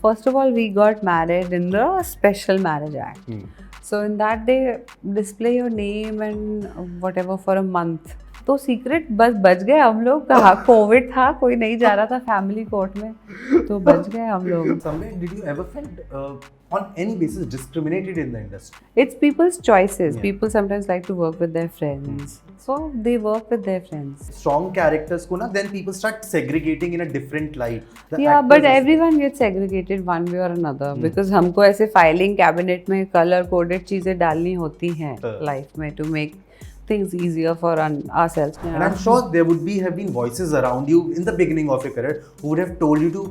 first of all, we got married in the Special Marriage Act. So in that they display your name and whatever for a month. तो secret बस बच गए हम लोग. Covid था, कोई नहीं जा रहा था फैमिली कोर्ट में, तो बच गए हम लोग. Somewhere did you ever felt on any basis discriminated in the industry? It's people's choices. People sometimes like to work with their friends, so they work with their friends. Strong characters ko na, then people start segregating in a different light. But everyone gets segregated one way or another because हमको ऐसे filing cabinet में color coded चीजें डालनी होती हैं life में to make things easier for ourselves. And I'm sure there would have been voices around you in the beginning of your career who would have told you to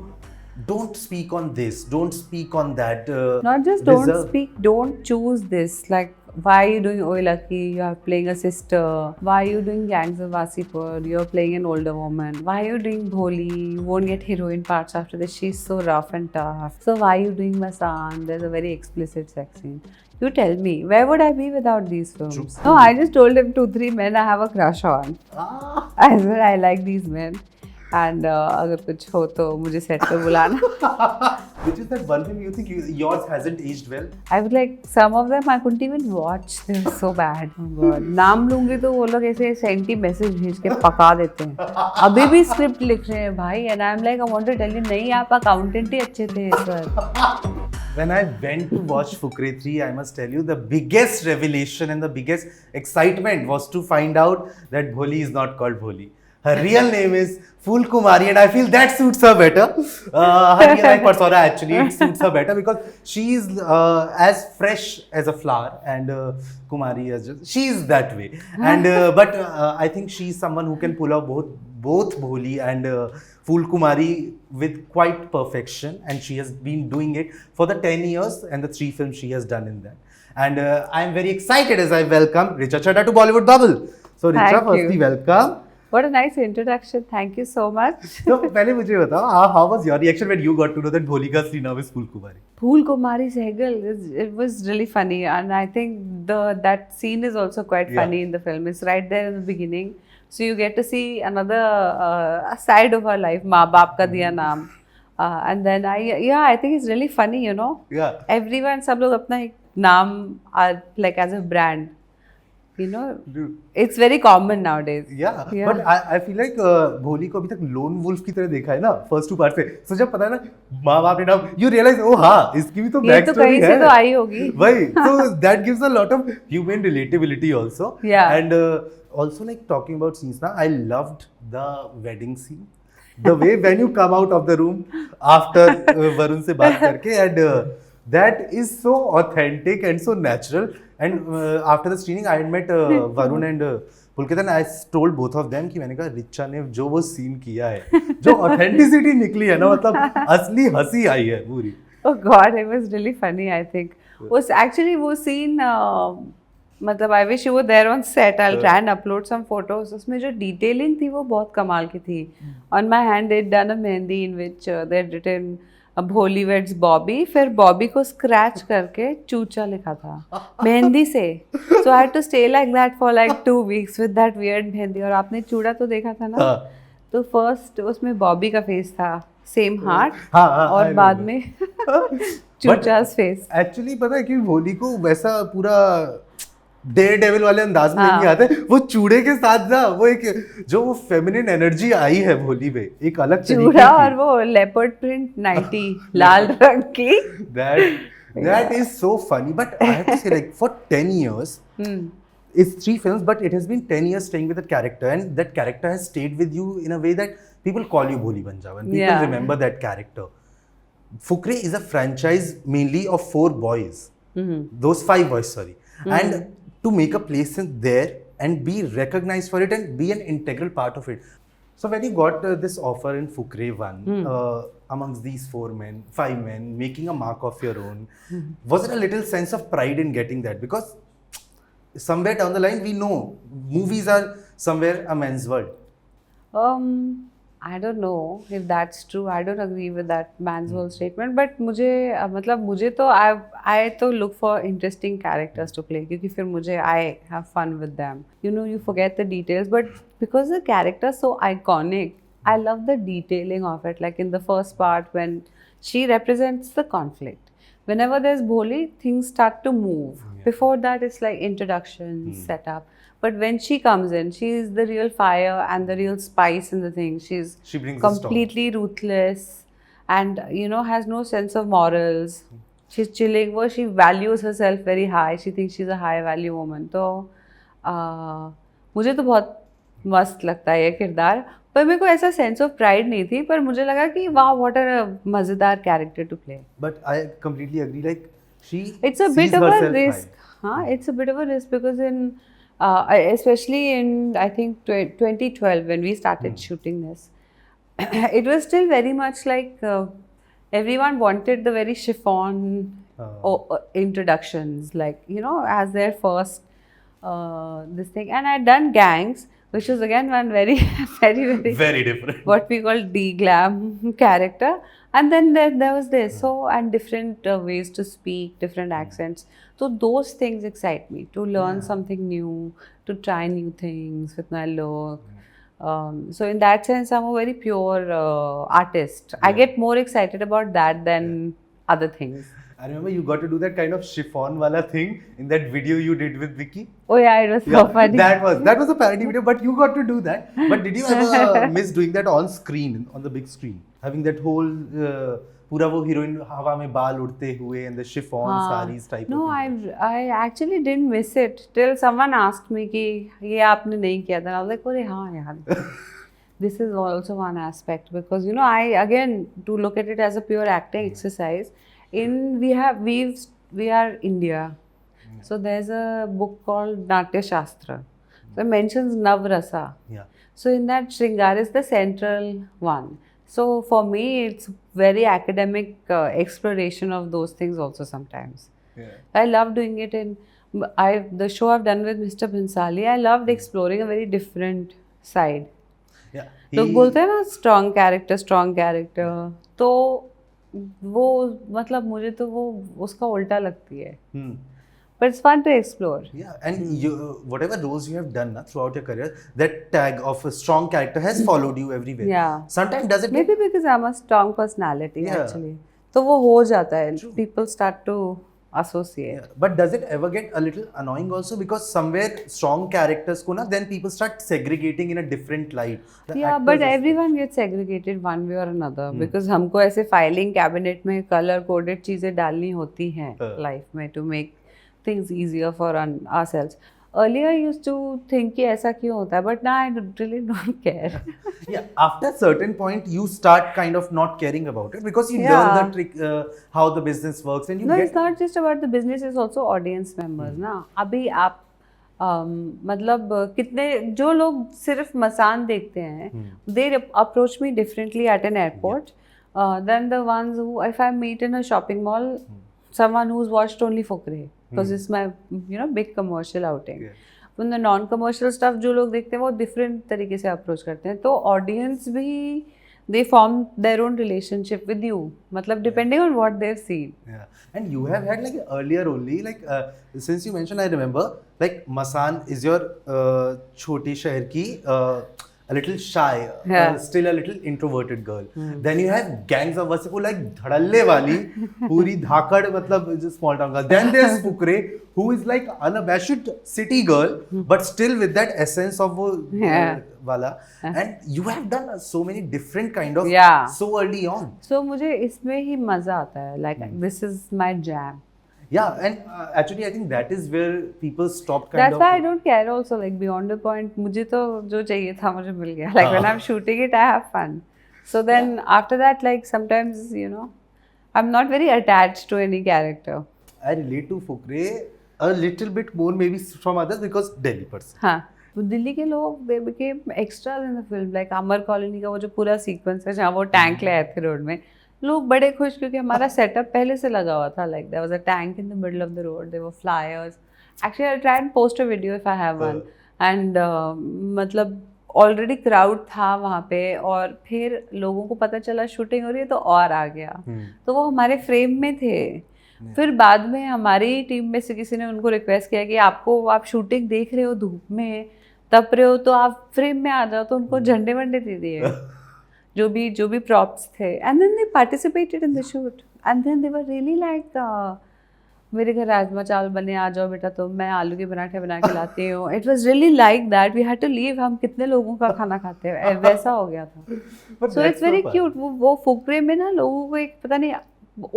don't speak on this, don't speak on that. Not just don't speak, don't choose this. Like, why are you doing Oi Lucky? You are playing a sister. Why are you doing Gangs of Wasipur? You're playing an older woman. Why are you doing Bholi? You won't get heroine parts after this. She's so rough and tough. So why are you doing Masaan? There's a very explicit sex scene. You tell me, where would I be without these films? True. No, I just told him 2-3 men I have a crush on. I said I like these men. And अगर कुछ हो तो मुझे set पे बुलाना. Which is that one film you think yours hasn't aged well? I was like, some of them I couldn't even watch. They were so bad. Oh God. नाम लूँगी तो वो लोग ऐसे सेंटी मैसेज भेज के पका देते हैं. अभी भी स्क्रिप्ट लिख रहे हैं भाई. And I'm like, I want to tell you, नहीं आप अकाउंटेंट ही अच्छे थे sir. When I went to watch Fukrey 3, I must tell you, the biggest revelation and the biggest excitement was to find out that Bholi is not called Bholi. Her real name is Phul Kumari, and I feel that suits her better. Her real life persona actually it suits her better because she is as fresh as a flower, and Kumari is she is that way. And but I think she is someone who can pull off both Bholi and Phul Kumari with quite perfection, and she has been doing it for the 10 years and the 3 films she has done in that. And I am very excited as I welcome Richa Chadha to Bollywood Bubble. So Richa, firstly welcome. What a nice introduction. Thank you so much. So, पहले मुझे बताओ, how was your reaction when you got to know that Bholi ka asli naam is Phul Kumari? Phul Kumari Sehgal, it was really funny, and I think that scene is also quite funny in the film. It's right there in the beginning, so you get to see another side of her life. माँ बाप का दिया नाम, and then I think it's really funny, you know. Yeah. Everyone, सब लोग अपना एक नाम like as a brand. You know, it's very common nowadays. Yeah. But I feel like Bholi को अभी तक lone wolf की तरह देखा है ना first 2 parts से. So जब पता है ना माँ बाप ने नाम, you realize oh हाँ इसकी भी तो back story है. ये तो कहीं से तो आई होगी. वही. So that gives a lot of human relatability also. Yeah. And also like talking about scenes now, I loved the wedding scene. The way when you come out of the room after Varun से बात करके, and that is so authentic and so natural. And after the screening, I had met Varun and Pulkit, and I told both of them कि मैंने कहा रिचा ने जो वो scene किया है, जो authenticity निकली है ना, मतलब असली हंसी आई है पूरी. Oh God, it was really funny. I think was actually वो scene मतलब I wish you were there on set. I'll try and upload some photos. उसमें जो detailing थी वो बहुत कमाल की थी. On my hand they'd done a mehendi in which they'd written Bholi weds Bobby, फिर बॉबी को स्क्रैच करके चूचा लिखा था मेहंदी से. So I had to stay like that for like 2 weeks with that weird mehndi. और आपने चूड़ा तो देखा था ना, तो फर्स्ट उसमें बॉबी का फेस था, सेम हार्ट, और बाद में चूचा's फेस. एक्चुअली पता है कि भोली को वैसा पूरा डेयर डेविल वाले अंदाज में नहीं आते. वो चूड़े के साथ ना वो एक जो वो फेमिनिन एनर्जी आई है भोली में, एक अलग तरीके की. चूड़ा और वो लेपर्ड प्रिंट नाइटी लाल रंग की. That is so funny. But I have to say, like, for 10 years, it's 3 films, but it has been 10 years staying with that character, and that character has stayed with you in a way that people call you Bholi Punjaban. People remember that character. Fukrey is a franchise mainly of 4 boys. Those 5 boys, sorry. And to make a place in there and be recognized for it and be an integral part of it. So when you got this offer in Fukrey 1, amongst these 5 men, making a mark of your own, was it a little sense of pride in getting that? Because somewhere down the line, we know movies are somewhere a man's world. I don't know if that's true. I don't agree with that man's world statement. But मुझे तो I तो look for interesting characters to play, क्योंकि फिर मुझे I have fun with them. You know, you forget the details, but because the character is so iconic, I love the detailing of it. Like in the first part when she represents the conflict. Whenever there's Bholi, things start to move. Before that, it's like introduction, setup. But when she comes in, she is the real fire and the real spice in the thing. She brings completely ruthless and, you know, has no sense of morals. She's chilling. Well, she values herself very high. She thinks she's a high value woman. तो मुझे तो बहुत मस्त लगता है ये किरदार. पर मेरे को ऐसा सेंस ऑफ प्राइड नहीं थी, पर मुझे लगा कि वाह व्हाट अ मजेदार character to play. But I completely agree, like she it's a bit of a risk. हाँ, it's a bit of a risk because in especially in I think 2012 when we started shooting this, it was still very much like everyone wanted the very chiffon introductions, like, you know, as their first this thing. And I'd done Gangs, which was again one very very different, what we call de-glam character. And then there was this, so, and different ways to speak, different accents. So those things excite me, to learn something new, to try new things with my look. So in that sense, I'm a very pure artist. I get more excited about that than other things. I remember you got to do that kind of chiffon wala thing in that video you did with Vicky. Oh yeah, it was so funny. That was a parody video, but you got to do that. But did you ever miss doing that on screen, on the big screen? Having that whole पूरा वो heroine हवा में बाल उड़ते हुए and the chiffon sarees type. No, I actually didn't miss it till someone asked me कि ये आपने नहीं किया था. I was like, अरे हाँ यार. This is also one aspect, because, you know, I again, to look at it as a pure acting exercise. We are India, so there's a book called Natya Shastra. So it mentions Navrasa. Yeah. So in that, Shringar is the central one. So for me, it's very academic exploration of those things also sometimes. Yeah. I love doing it in the show I've done with Mr. Bhansali. I loved exploring a very different side. Yeah. लोग बोलते हैं ना strong character. तो वो मतलब मुझे तो वो उसका उल्टा लगती है. But it's fun to explore. Yeah, and you, whatever roles you have done throughout your career, that tag of a strong character has followed you everywhere. Yeah. Sometimes does it? Maybe because I'm a strong personality actually. तो वो हो जाता है. People start to associate. Yeah. But does it ever get a little annoying also, because somewhere strong characters को ना then people start segregating in a different light. Yeah, but everyone gets segregated one way or another, because हमको ऐसे filing cabinet में color coded चीजें डालनी होती हैं life में to make things easier for ourselves. Earlier I used to think कि ऐसा क्यों होता है, but now I really don't care. Yeah, after a certain point you start kind of not caring about it, because you learn the trick, how the business works, and you No, it's not just about the business, it's also audience members ना. अभी आप मतलब कितने जो लोग सिर्फ मसान देखते हैं, they approach me differently at an airport than the ones who, if I meet in a shopping mall, someone who's watched only Fukrey, because it's my, you know, big commercial outing. When the non-commercial stuff जो लोग देखते हैं वो different तरीके से approach करते हैं. तो audience भी they form their own relationship with you, मतलब depending on what they've seen. Yeah, and you have had like earlier only, like since you mentioned, I remember like Masaan is your छोटी शहर की a little shy, still a little introverted girl. Then you have Gangs of Wasseypur, like धड़ल्ले वाली पूरी धाकड़ मतलब just small town girl. Then there's Fukrey, who is like unabashed city girl, but still with that essence of वो वाला. And you have done so many different kind of so early on. So मुझे इसमें ही मजा आता है. Like this is my jam. Yeah, and actually I think that is where people stop That's why I don't care also, like beyond the point. मुझे तो जो चाहिए था मुझे मिल गया. Like when I'm shooting it, I have fun. So then after that, like sometimes, you know, I'm not very attached to any character. I relate to Fukrey a little bit more maybe from others because Delhi person. हाँ, दिल्ली के लोग they became extras in the film. Like Amar colony का वो जो पूरा sequence है जहाँ वो टैंक ले आए थे रोड में, लोग बड़े खुश क्योंकि हमारा सेटअप पहले से लगा हुआ था. Like there was a tank in the middle of the road, there were flyers. Actually I'll try and post a video if I have one. And मतलब ऑलरेडी क्राउड था वहाँ पे, और फिर लोगों को पता चला शूटिंग हो रही है तो और आ गया. तो वो हमारे फ्रेम में थे. फिर बाद में हमारी टीम में से किसी ने उनको रिक्वेस्ट किया कि आप शूटिंग देख रहे हो, धूप में तप रहे हो, तो आप फ्रेम में आ जाओ. तो उनको झंडे वंडे दे दिए जो भी props थे, and then they participated in the shoot, and then they were really like मेरे घर राजमा चावल बने, आ जाओ बेटा, तो मैं आलू के पराठे बना के लाती हूँ. It was really like that. We had to leave. हम कितने लोगों का खाना खाते हैं, वैसा हो गया था. So it's very cute. वो फुकरे में ना लोगों को एक पता नहीं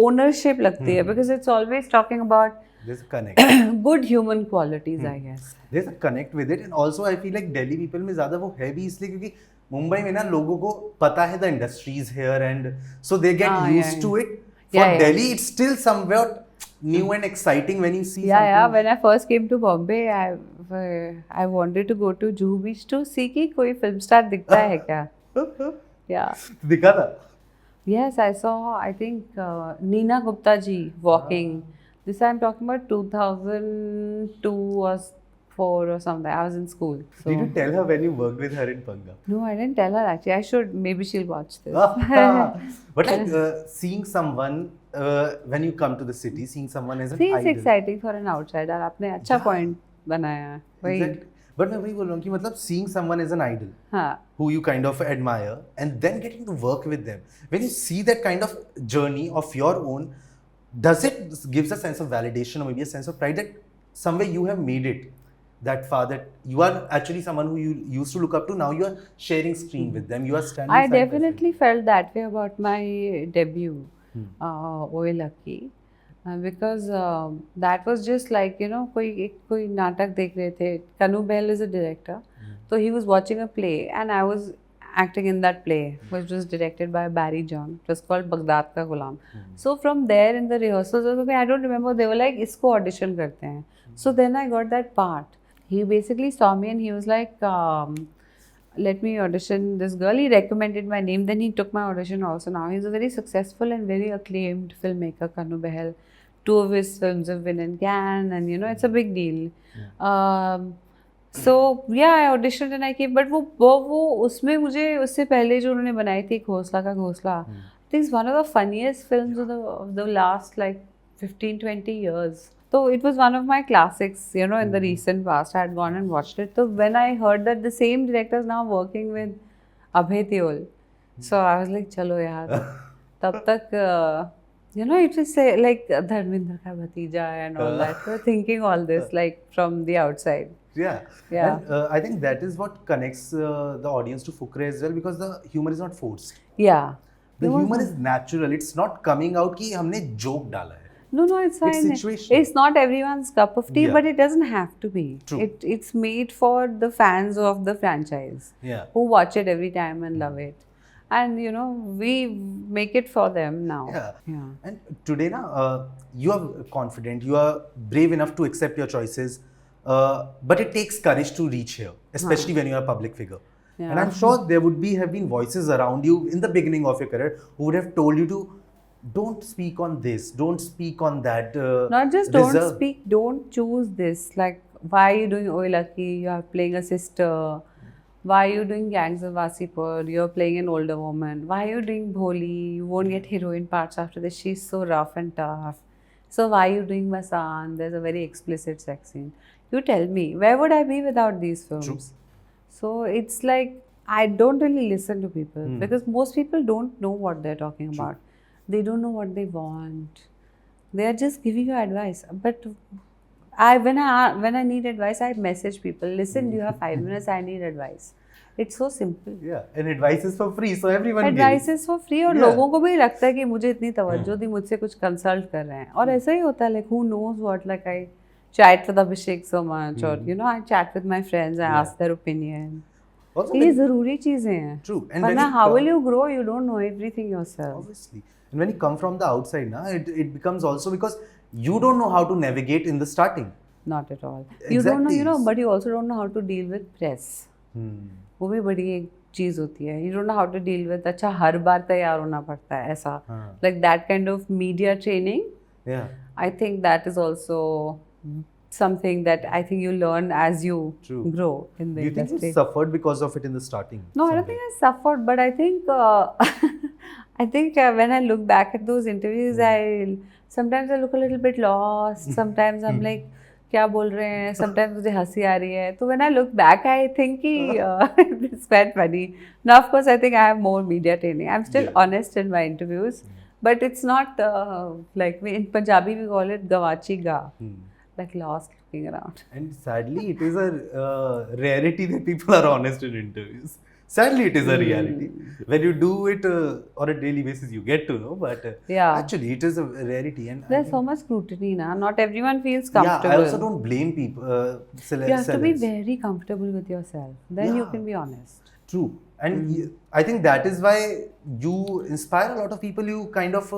ownership लगती है, because it's always talking about there's a connect. good human qualities, I guess. There's a connect with it, and also I feel like Delhi people में ज़्यादा वो है भी इसलिए क्योंकि मुंबई में ना लोगों को पता है the industries here, and so they get used to it. For Delhi, it's still somewhat new and exciting when you see something. Yeah. When I first came to Bombay, I wanted to go to Juhu Beach to see कि कोई film star दिखता है क्या. Yeah. दिखा था. Yes, I saw. I think Neena Gupta ji walking. This I'm talking about 2002 or 4 or something. I was in school. So. Did you tell her when you worked with her in Panga? No, I didn't tell her actually. I should. Maybe she'll watch this. But like seeing someone when you come to the city, seeing someone as an idol. See, it's exciting for an outsider. आपने अच्छा point बनाया है. Exactly. But मैं वही बोल रहा हूँ कि मतलब seeing someone as an idol, who you kind of admire, and then getting to work with them. When you see that kind of journey of your own, does it gives a sense of validation or maybe a sense of pride that somewhere you have made it that far, that you are actually someone who you used to look up to, now you are sharing screen with them, you are standing I definitely felt that way about my debut, Oye Lucky, because that was just like, you know, कोई नाटक देख रहे थे. Kanu Behl is a director, so he was watching a play and I was acting in that play, which was directed by Barry John. It was called Baghdad Ka Ghulam. So from there in the rehearsals, I don't remember, they were like, इसको audition करते हैं. So then I got that part. He basically saw me and he was like, let me audition this girl. He recommended my name. Then he took my audition also. Now he's a very successful and very acclaimed filmmaker, Kanu Behl. 2 of his films have been in Cannes, and you know, it's a big deal. So yeah, I auditioned and I came. But वो उसमें मुझे उससे पहले जो उन्होंने बनाई थी घोंसला का घोंसला, I think it's one of the funniest films of the last like 15-20 years. So it was one of my classics, you know, in the recent past. I had gone and watched it. So when I heard that the same director is now working with Abhay Deol, so I was like, chalo yaar. Tab tak, you know, it was like Dharminder ka bhatija and all that. We were thinking all this like from the outside. Yeah. And I think that is what connects the audience to Fukrey as well, because the humor is not forced. Yeah. The humor is natural. It's not coming out कि हमने joke डाला है. No, it's fine. It's situational. It's not everyone's cup of tea, but it doesn't have to be. True. It's made for the fans of the franchise, who watch it every time and love it. And you know, we make it for them now. Yeah. And today, you are confident, you are brave enough to accept your choices, but it takes courage to reach here, especially when you are a public figure. Yeah. And I'm sure there would have been voices around you in the beginning of your career who would have told you to don't speak on this, don't speak on that. Not just don't speak, don't choose this. Like, why are you doing Oye Lucky? You are playing a sister. Why are you doing Gangs of Wasipur? You're playing an older woman. Why are you doing Bholi? You won't get heroine parts after this. She's so rough and tough. So why are you doing Masaan? There's a very explicit sex scene. You tell me, where would I be without these films? True. So it's like, I don't really listen to people because most people don't know what they're talking about. They don't know what they want. They are just giving you advice. But when I need advice, I message people. Listen, do you have 5 minutes? I need advice. It's so simple. Yeah, and advice is for free, so everyone advice is for free. और लोगों को भी लगता है कि मुझे इतनी तवज्जो दी, मुझसे कुछ consult कर रहे हैं. और ऐसा ही होता है, like who knows what, like I chat with Abhishek so much, or you know, I chat with my friends, I ask their opinion. ये ज़रूरी चीजें हैं. True. And वरना how will you grow? You don't know everything yourself. Obviously. And when you come from the outside, it becomes also because you don't know how to navigate in the starting. Not at all. You don't know, you know, but you also don't know how to deal with press. वो भी बड़ी एक चीज होती है. You don't know how to deal with. अच्छा हर बार तैयार होना पड़ता है ऐसा. Like that kind of media training. Yeah. I think that is also something that I think you learn as you grow in the industry. Do you think you suffered because of it in the starting? No, I don't think I suffered, but I think I think when I look back at those interviews, sometimes I look a little bit lost. Sometimes I'm like, क्या बोल रहे हैं, sometimes मुझे हंसी आ रही है. तो when I look back, I think कि it's quite funny. Now of course I think I have more media training. I'm still honest in my interviews, but it's not like in Punjabi we call it gawachi ga, like lost looking around. And sadly, it is a rarity that people are honest in interviews. Sadly, it is a reality. When you do it on a daily basis, you get to know. But actually, it is a rarity. And there's so much scrutiny now. Not everyone feels comfortable. Yeah, I also don't blame people. You have to be very comfortable with yourself. Then you can be honest. True. And I think that is why you inspire a lot of people. You kind of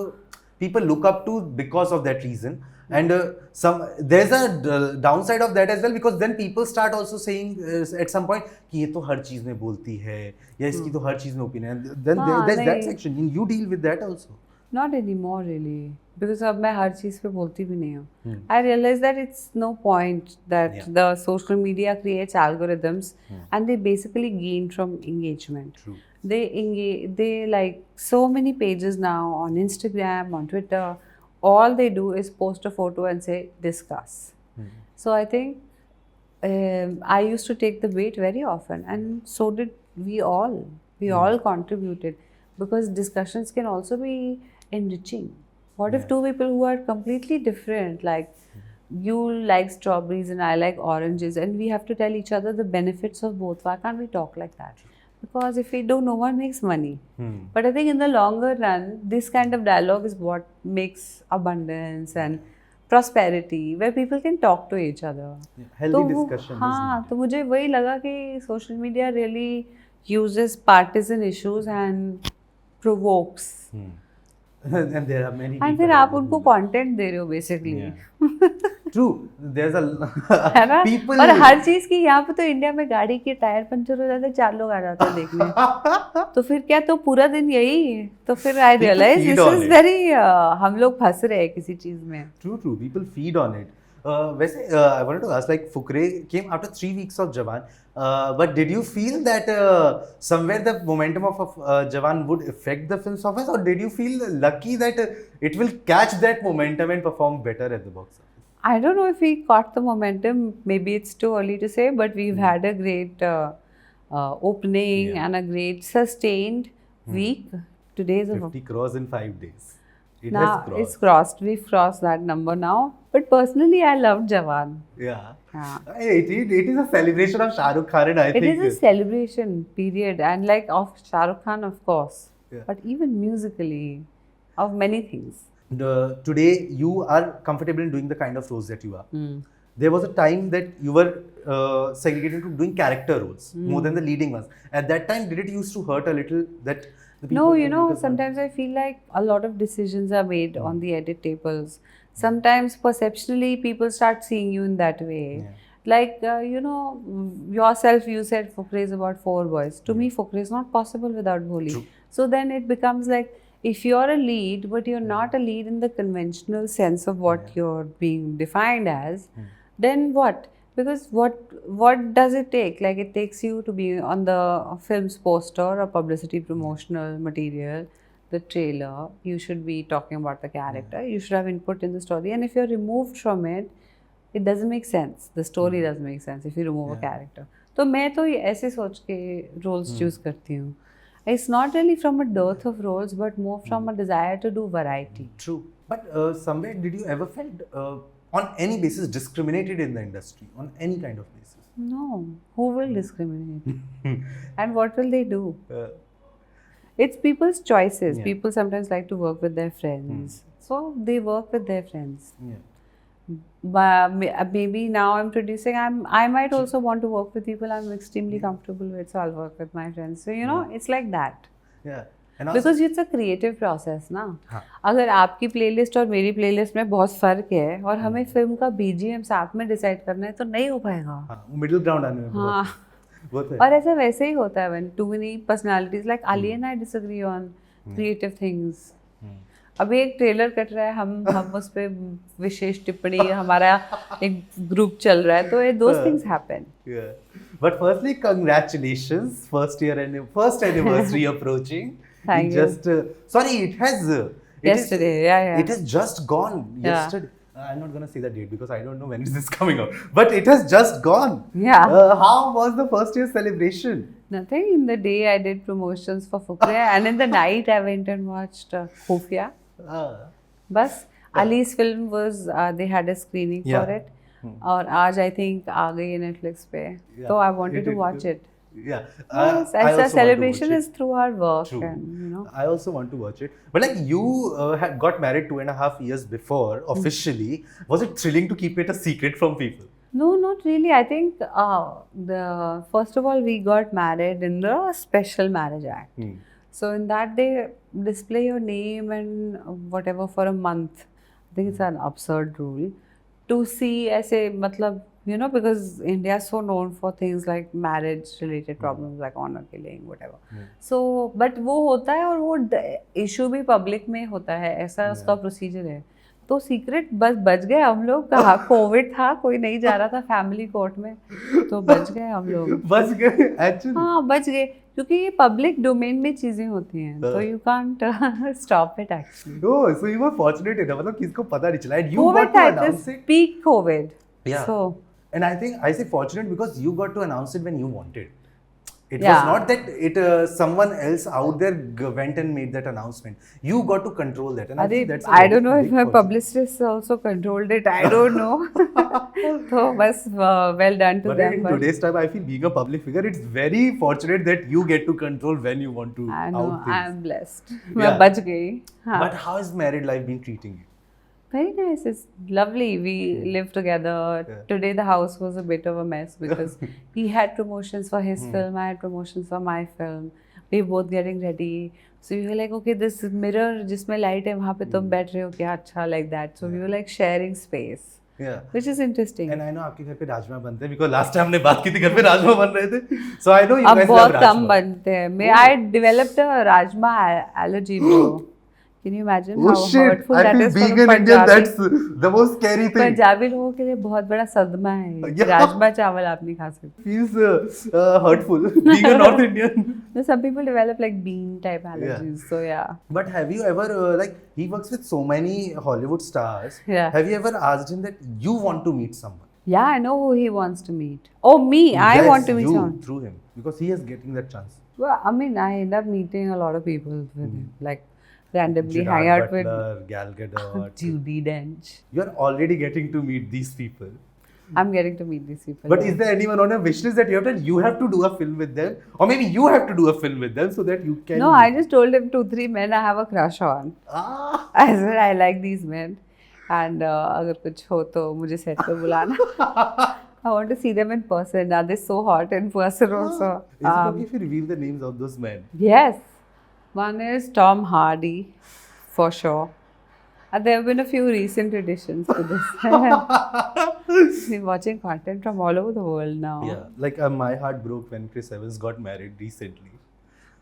people look up to because of that reason. And there's a downside of that as well, because then people start also saying at some point कि ये तो हर चीज में बोलती है या इसकी तो हर चीज में opinion. Then there's that section. And you deal with that also. Not anymore really, because अब मैं हर चीज पे बोलती भी नहीं हूँ. I realize that it's no point that the social media creates algorithms and they basically gain from engagement. True. They like so many pages now on Instagram, on Twitter. All they do is post a photo and say discuss. So I think I used to take the bait very often, and so did we all. We all contributed, because discussions can also be enriching. What if two people who are completely different, like you like strawberries and I like oranges, and we have to tell each other the benefits of both? Why can't we talk like that? Because if we do, no one makes money. But I think in the longer run, this kind of dialogue is what makes abundance and prosperity, where people can talk to each other. Healthy discussion. हाँ, तो मुझे वही लगा कि social media really uses partisan issues and provokes. And there are many. And फिर आप उनको content दे रहे हो basically. True. There's a people. और हर चीज की यहाँ पे तो इंडिया में गाड़ी के टायर पंचर हो जाते हैं, 4 लोग आ जाते हैं देखने. तो फिर क्या, तो पूरा दिन यही. तो फिर I realize this is very हम लोग फंस रहे हैं किसी चीज में. True. People feed on it. वैसे I wanted to ask, like Fukrey came after 3 weeks of Jawan, but did you feel that somewhere the momentum of Jawan would affect the film's office, or did you feel lucky that it will catch that momentum and perform better at the box office? I don't know if we caught the momentum. Maybe it's too early to say, but we've had a great opening and a great sustained week. Today is 50 crores in 5 days. It's crossed. We've crossed that number now. But personally, I loved Jawan. Yeah. It is a celebration of Shah Rukh Khan, and I think it is a celebration, period. And like of Shah Rukh Khan, of course. But even musically, of many things. Today you are comfortable in doing the kind of roles that you are. There was a time that you were segregated to doing character roles more than the leading ones. At that time, did it used to hurt a little that the people? No, you know, sometimes I feel like a lot of decisions are made on the edit tables. Sometimes perceptually people start seeing you in that way. Like, you know, yourself, you said Fukrey is about 4 boys. To me, Fukrey is not possible without Bholi. True. So then it becomes like, if you're a lead, but you're not a lead in the conventional sense of what you're being defined as, then what? Because what does it take? Like, it takes you to be on the film's poster or publicity promotional material, the trailer. You should be talking about the character. You should have input in the story. And if you're removed from it, it doesn't make sense. The story doesn't make sense if you remove a character. तो मैं तो ऐसे सोच के roles choose करती हूँ. It's not really from a dearth of roles, but more from a desire to do variety. True. But somewhere, did you ever felt on any basis discriminated in the industry, on any kind of basis? No. Who will discriminate? And what will they do? It's people's choices. People sometimes like to work with their friends. So they work with their friends. But maybe now I'm producing, I might also want to work with people I'm extremely comfortable with, so I'll work with my friends. So, you know, it's like that. And because it's a creative process ना. अगर आपकी playlist और मेरी playlist में बहुत फर्क है और हमें फिल्म का BGM साथ में decide करना है, तो नहीं हो पाएगा. Middle ground आने में और ऐसा वैसे ही होता है when too many personalities, like Ali and I disagree on creative things. अभी एक ट्रेलर कट रहा है, हम उस पे विशेष टिप्पणी, हमारा एक ग्रुप चल रहा है, तो those things happen. But firstly, congratulations, first anniversary approaching. Thank you. Sorry, it has yesterday. It has just gone yesterday. I'm not gonna say the date because I don't know when is this coming out. But it has just gone. Yeah. How was the first year celebration? Nothing. In the day I did promotions for Fukrey and in the night I went and watched Khufia. Bas. Ali's film was they had a screening Yeah. for it. और आज I think आ गई है Netflix पे. So I wanted to watch it. Yeah. Yes, I also as a want to celebration watch it. is through our work. True. And, you know. I also want to watch it. But like you had got married 2.5 years before officially. Was it thrilling to keep it a secret from people? No, not really. I think the first of all we got married in the Special Marriage Act. So in that they display your name and whatever for a month. I think it's an absurd rule. To see ऐसे मतलब you know because India is so known for things like marriage related problems like honor killing whatever. So but वो होता है और वो issue भी public में होता है ऐसा उसका procedure है. तो सीक्रेट बस बच गए हम लोग. कहा कोविड था कोई नहीं जा रहा था फैमिली कोर्ट में तो बच गए हम लोग. बच गए एक्चुअली. हाँ बच गए क्योंकि ये पब्लिक डोमेन में चीजें होती हैं तो you can't stop it actually. Oh so you were fortunate enough मतलब किसको पता नहीं चला and you COVID got to था announce it. Peak COVID. Yeah. So and I think I say fortunate because you got to announce it when you wanted. It Yeah. was not that it someone else out there went and made that announcement. You got to control that, and I think that's. I don't know if my publicist also controlled it. I don't know. So बस well done to But them. in today's time, I feel being a public figure, it's very fortunate that you get to control when you want to. I know. out things. I am blessed. मैं Yeah. बच गई. हाँ. But how has married life been treating you? Very nice. It's lovely. We live together. Yeah. Today the house was a bit of a mess because he had promotions for his film. I had promotions for my film. We were both getting ready. So we were like, okay, this mirror जिसमें light है वहाँ पे तुम बैठ रहे हो क्या अच्छा like that. So we were like sharing space. Yeah. Which is interesting. And I know आपके घर पे राजमा बनते हैं because last time हमने बात की थी घर पे राजमा बन रहे थे. So I know you अब guys बहुत love कम राजमा. बनते हैं. I developed a rajma allergy, bro. Can you imagine how hurtful I that feel is for being a an Indian, Punjabi? that's the most scary thing. Punjabi लोगों के लिए बहुत बड़ा सदमा है. Yeah. राजमा चावल आप नहीं खा सकते. Feels hurtful being a North Indian. No, some people develop like bean type allergies. So yeah. But have you ever like he works with so many Hollywood stars? Yeah. Have you ever asked him that you want to meet someone? Yeah, I know who he wants to meet. Oh, me. I Yes, want to meet you, someone. through him because he is getting that chance. Well, I mean, I end up meeting a lot of people with him. Like randomly Gerard hang out Butler, with Gal Gadot. Judi Dench. You're already getting to meet these people. I'm getting to meet these people. But is there anyone on your wish list that you have that you have to do a film with them, or maybe you have to do a film with them so that you can? No, I just told him 2-3 men I have a crush on. Ah. I said I like these men, and अगर कुछ हो तो मुझे set पे बुलाना. I want to see them in person. Are they so hot in person also? Is it okay if you reveal the names of those men? Yes. One is Tom Hardy, for sure. And there have been a few recent additions to this. We're watching content from all over the world now. Yeah, like my heart broke when Chris Evans got married recently.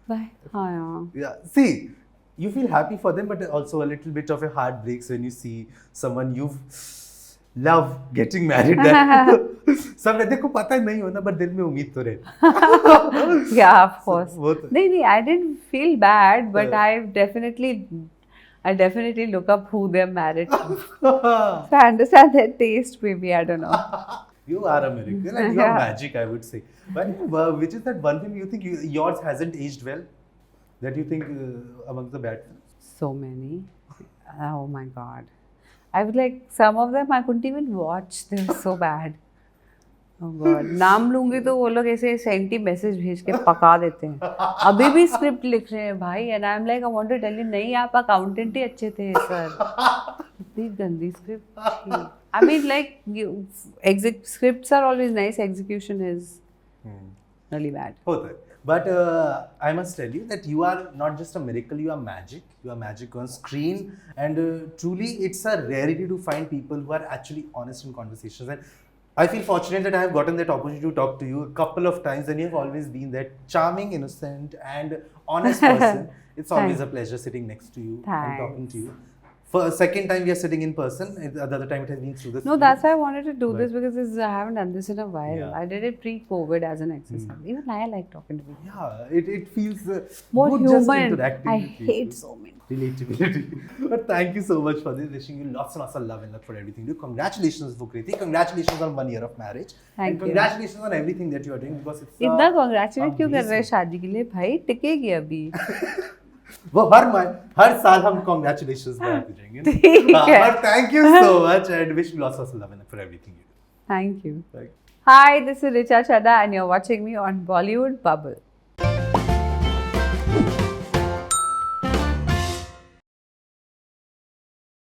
Why? Oh, yeah. Yeah, see, you feel happy for them, but also a little bit of a heart breaks when you see someone you love getting married. सब देखो पता नहीं होना but दिल में उम्मीद तो रहे. Yeah, of course. वो तो- नहीं, I didn't feel bad, but I definitely look up who they're married to. So I understand their taste, maybe, I don't know. You are a miracle and you are magic, I would say. But which is that one film you think yours hasn't aged well? That you think amongst the bad films? So many. Oh my God. I was like, some of them I couldn't even watch. They were so bad. Oh God. नाम लूंगी तो वो लोग ऐसे senti message भेज के पका देते हैं. अभी भी स्क्रिप्ट लिख रहे हैं भाई. And I'm like, I want to tell you, नहीं आप अकाउंटेंट ही अच्छे थे सर. इतनी गंदी script. I mean, like, scripts are always nice. Execution is really bad. होता है. But I must tell you that you are not just a miracle, you are magic. You are magic on screen. And truly, it's a rarity to find people who are actually honest in conversations. And I feel fortunate that I have gotten that opportunity to talk to you a couple of times. And you have always been that charming, innocent, and honest person. It's always a pleasure sitting next to you and talking to you. For second time we are sitting in person. The other time it has been through the No, screen. that's why I wanted to do Right. this because I haven't done this in a while. Yeah. I did it pre-COVID as an exercise. Even I like talking to people. Yeah, it feels More good just human. interacting I with people. hate so many. Relatability. But thank you so much for this. Wishing you lots and lots of love and luck for everything you do. Congratulations, Fukriti. Congratulations on 1 year of marriage. Thank and you. congratulations on everything that you are doing because it's इतना congratulate क्यों कर रहे हैं amazing. शादी के लिए भाई टिकेगी अभी वो हर साल हम congratulations बनाते जाएंगे ना? ठीक है। But thank you so much and wish you lots of love and luck for everything you do. Thank you. Thank you. Hi, this is Richa Chadha and you're watching me on Bollywood Bubble.